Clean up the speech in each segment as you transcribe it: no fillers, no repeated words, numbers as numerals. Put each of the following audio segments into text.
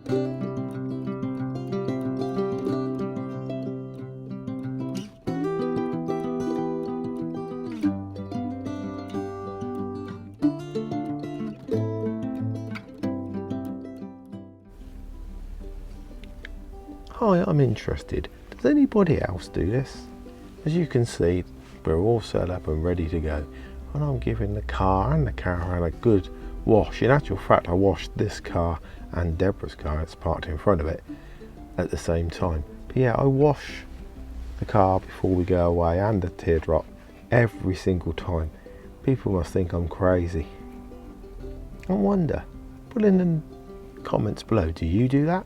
Hi, I'm interested. Does anybody else do this? As you can see, we're all set up and ready to go. And I'm giving the car and the caravan a good wash. In actual fact, I washed this car and Deborah's car that's parked in front of it at the same time. But yeah, I wash the car before we go away and the Teardrop every single time. People must think I'm crazy. I wonder, put in the comments below, do you do that?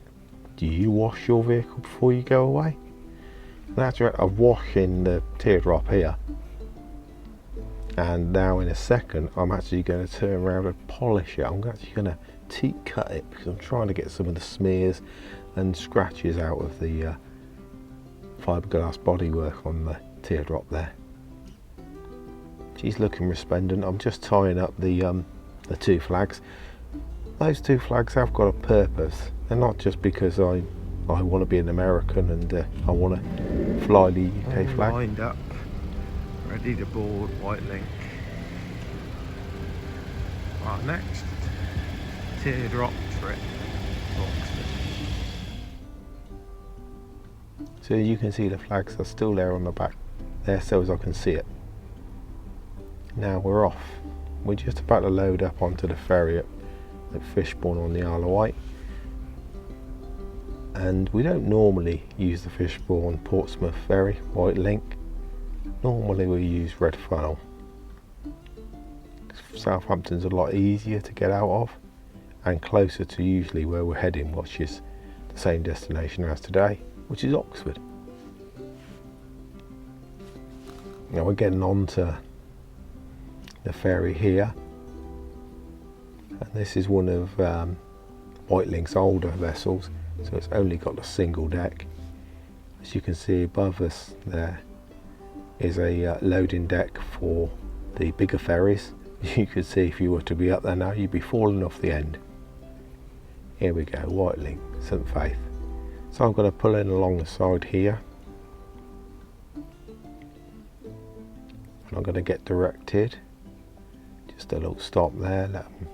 Do you wash your vehicle before you go away? That's right, I'm washing the Teardrop here. And now in a second, I'm actually going to turn around and polish it. I'm actually going to teak cut it because I'm trying to get some of the smears and scratches out of the fiberglass bodywork on the Teardrop there. She's looking resplendent. I'm just tying up the two flags. Those two flags have got a purpose. They're not just because I want to be an American and I want to fly the UK flag. Lined up, ready to board Wightlink. Our next Teardrop trip to Oxford. So you can see the flags are still there on the back there, so as I can see it. Now we're off. We're just about to load up onto the ferry at Fishbourne on the Isle of Wight. And we don't normally use the Fishbourne Portsmouth ferry, Wightlink. Normally we use Red Funnel. Southampton's a lot easier to get out of and closer to usually where we're heading, which is the same destination as today, which is Oxford. Now we're getting on to the ferry here, and this is one of Wightling's older vessels, so it's only got a single deck. As you can see above us there is a loading deck for the bigger ferries. You could see if you were to be up there now, you'd be falling off the end. Here we go, Wightlink, St Faith. So I'm going to pull in along the side here, and I'm going to get directed. Just a little stop there, let them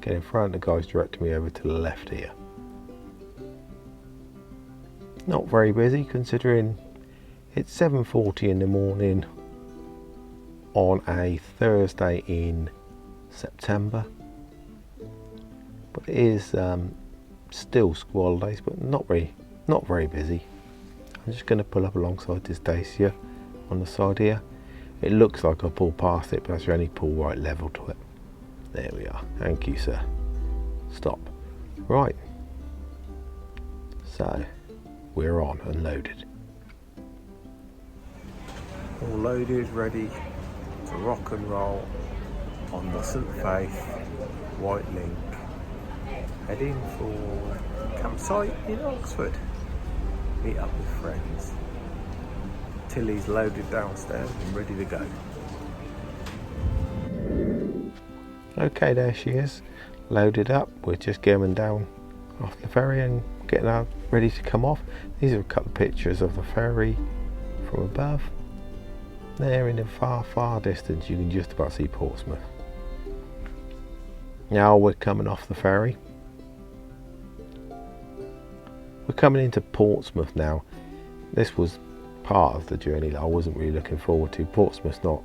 get in front. The guy's directing me over to the left here. Not very busy considering it's 7:40 in the morning on a Thursday in September, but it is still school holidays, but not very busy. I'm just going to pull up alongside this Dacia on the side here. It looks like I pull past it, but I should only pull right level to it. There we are. Thank you, sir. Stop. Right. So we're on and loaded. All loaded, ready to rock and roll on the St Faith Wightlink, heading for campsite in Oxford. Meet up with friends. Tilly's loaded downstairs and ready to go. Okay, there she is, loaded up. We're just getting down off the ferry and getting out ready to come off. These are a couple of pictures of the ferry from above. There in the far distance you can just about see Portsmouth. Now we're coming off the ferry. We're coming into Portsmouth now. This was part of the journey that I wasn't really looking forward to. Portsmouth's not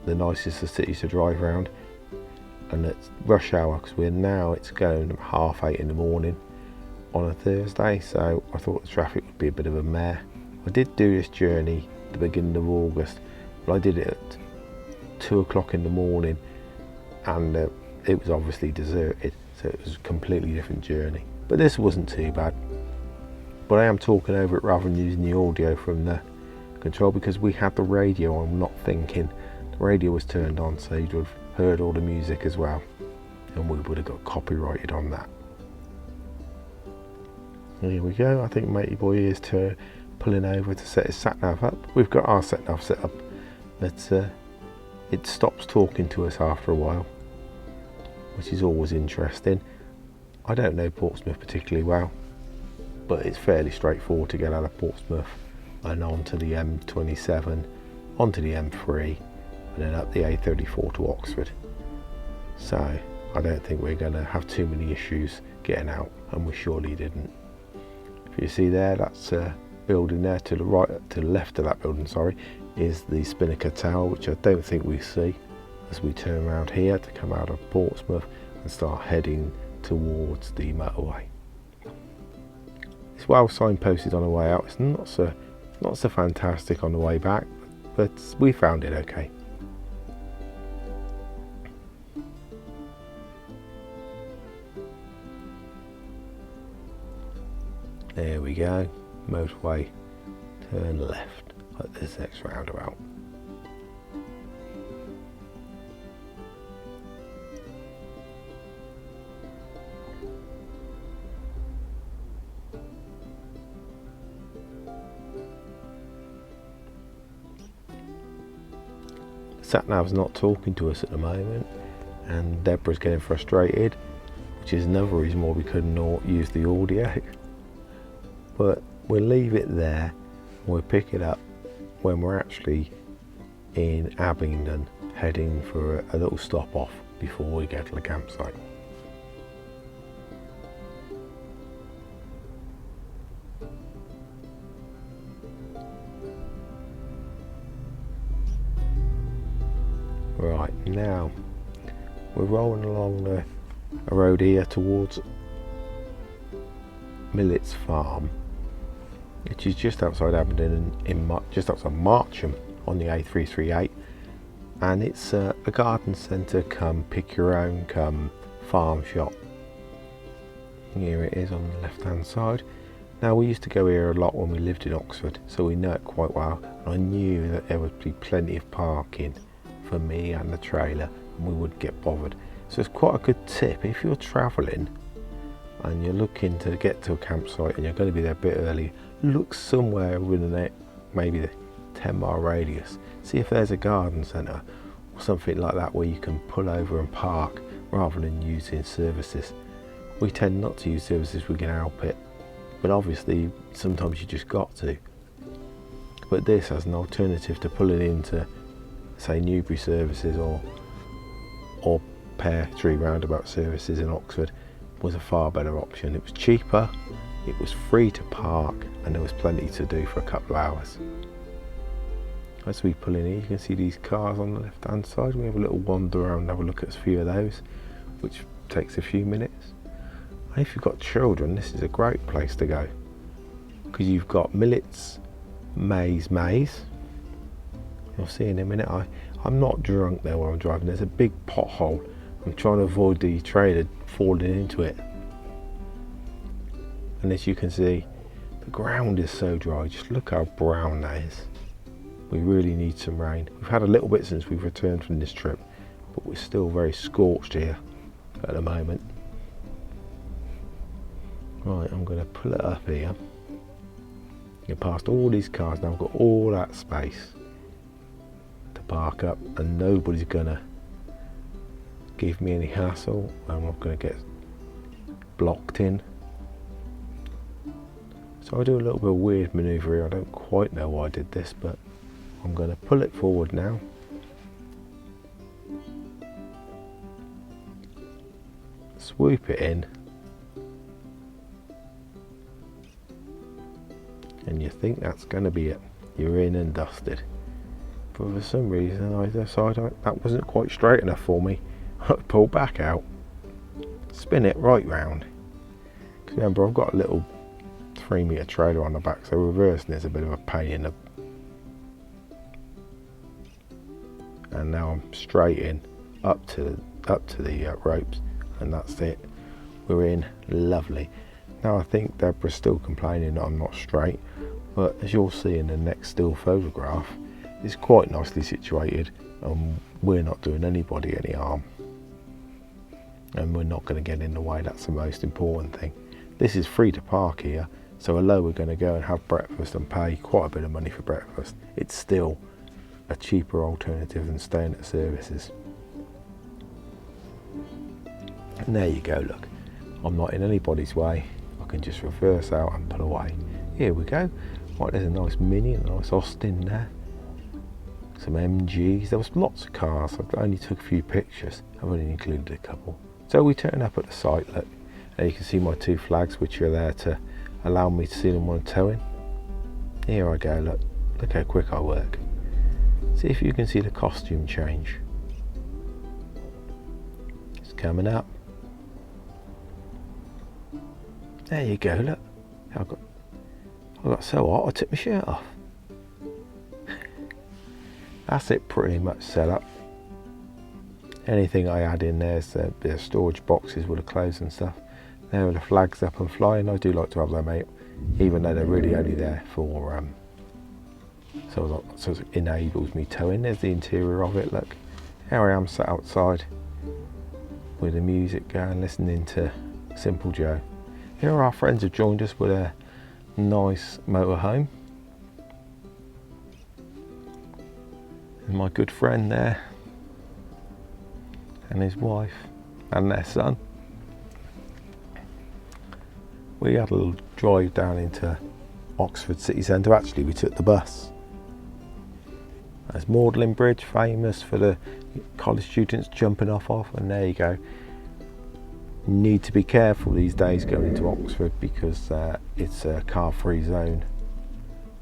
the nicest of cities to drive around, and it's rush hour because it's going 8:30 in the morning on a Thursday, so I thought the traffic would be a bit of a mare. I did do this journey at the beginning of August, but I did it at 2 o'clock in the morning, and it was obviously deserted, so it was a completely different journey. But this wasn't too bad. But I am talking over it rather than using the audio from the control because we had the radio on, not thinking. The radio was turned on, so you'd have heard all the music as well, and we would have got copyrighted on that. Here we go. I think Matey Boy is pulling over to set his sat-nav up. We've got our sat-nav set up, but it stops talking to us after a while, which is always interesting. I don't know Portsmouth particularly well, but it's fairly straightforward to get out of Portsmouth and onto the M27, onto the M3, and then up the A34 to Oxford. So I don't think we're going to have too many issues getting out, and we surely didn't. If you see there, that's a building there to the right, to the left of that building, sorry, is the Spinnaker Tower, which I don't think we see as we turn around here to come out of Portsmouth and start heading towards the motorway. It's well signposted on the way out. It's not so fantastic on the way back, but we found it okay. There we go, motorway, turn left at this next roundabout. Sat-nav's not talking to us at the moment, and Deborah's getting frustrated, which is another reason why we couldn't use the audio. But we'll leave it there. We'll pick it up when we're actually in Abingdon, heading for a little stop off before we get to the campsite. Right, now we're rolling along a road here towards Millet's Farm, which is just outside Abingdon, just outside Marcham on the A338, and it's a garden centre come pick your own come farm shop. Here it is on the left hand side. Now, we used to go here a lot when we lived in Oxford, so we know it quite well, and I knew that there would be plenty of parking for me and the trailer, and we wouldn't get bothered. So it's quite a good tip if you're travelling and you're looking to get to a campsite and you're going to be there a bit early. Look somewhere within maybe the 10-mile radius, see if there's a garden centre or something like that where you can pull over and park rather than using services. We tend not to use services if we can help it, but obviously sometimes you just got to. But this as an alternative to pulling into, say, Newbury services or Pear Tree roundabout services in Oxford was a far better option. It was cheaper, it was free to park, and there was plenty to do for a couple of hours. As we pull in here, you can see these cars on the left hand side. We have a little wander around and have a look at a few of those, which takes a few minutes. And if you've got children, this is a great place to go, because you've got Millet's Maze. You'll see in a minute, I'm not drunk there while I'm driving. There's a big pothole. I'm trying to avoid the trailer falling into it. And as you can see, the ground is so dry. Just look how brown that is. We really need some rain. We've had a little bit since we've returned from this trip, but we're still very scorched here at the moment. Right, I'm going to pull it up here. Get past all these cars now. I've got all that space to park up, and nobody's going to give me any hassle. I'm not going to get blocked in. So I do a little bit of weird manoeuvre here. I don't quite know why I did this, but I'm going to pull it forward now. Swoop it in. And you think that's going to be it. You're in and dusted. But for some reason I decided that wasn't quite straight enough for me. I pull back out, spin it right round. Because remember, I've got a little 3-metre trailer on the back, so reversing is a bit of a pain in the... And now I'm straight in, up to the ropes, and that's it. We're in, lovely. Now I think Deborah's still complaining that I'm not straight, but as you'll see in the next still photograph, it's quite nicely situated, and we're not doing anybody any harm. And we're not going to get in the way. That's the most important thing. This is free to park here, so although we're going to go and have breakfast and pay quite a bit of money for breakfast, it's still a cheaper alternative than staying at services. And there you go, look. I'm not in anybody's way. I can just reverse out and pull away. Here we go. Right, there's a nice Mini, a nice Austin there. Some MGs. There was lots of cars. I only took a few pictures. I've only included a couple. So we turn up at the site. Look, and you can see my 2 flags, which are there to allow me to see them when I'm towing. Here I go. Look how quick I work. See if you can see the costume change. It's coming up. There you go. Look, I got so hot I took my shirt off. That's it pretty much set up. Anything I add in there's the storage boxes with the clothes and stuff. There are the flags up and flying. I do like to have them out, even though they're really only there for so it enables me towing. There's the interior of it. Look, here I am sat outside with the music going, listening to Simple Joe. Here our friends have joined us with a nice motorhome. And my good friend there and his wife and their son. We had a little drive down into Oxford city centre. Actually, we took the bus. There's Magdalen Bridge, famous for the college students jumping off of, and there you go. You need to be careful these days going into Oxford because it's a car-free zone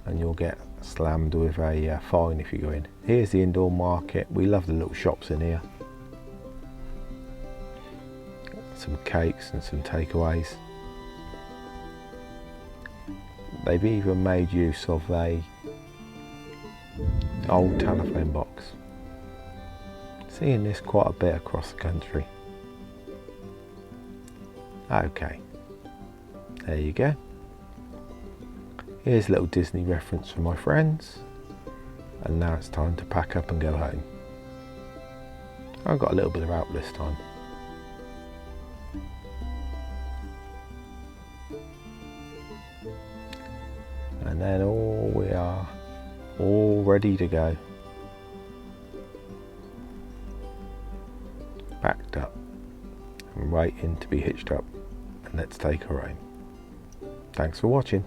and you'll get slammed with a fine if you go in. Here's the indoor market. We love the little shops in here. Some cakes and some takeaways. They've even made use of a old telephone box. Seeing this quite a bit across the country. Okay, there you go. Here's a little Disney reference for my friends. And now it's time to pack up and go home. I've got a little bit of out this time. And then we are all ready to go. Packed up and waiting to be hitched up. And let's take her home. Thanks for watching.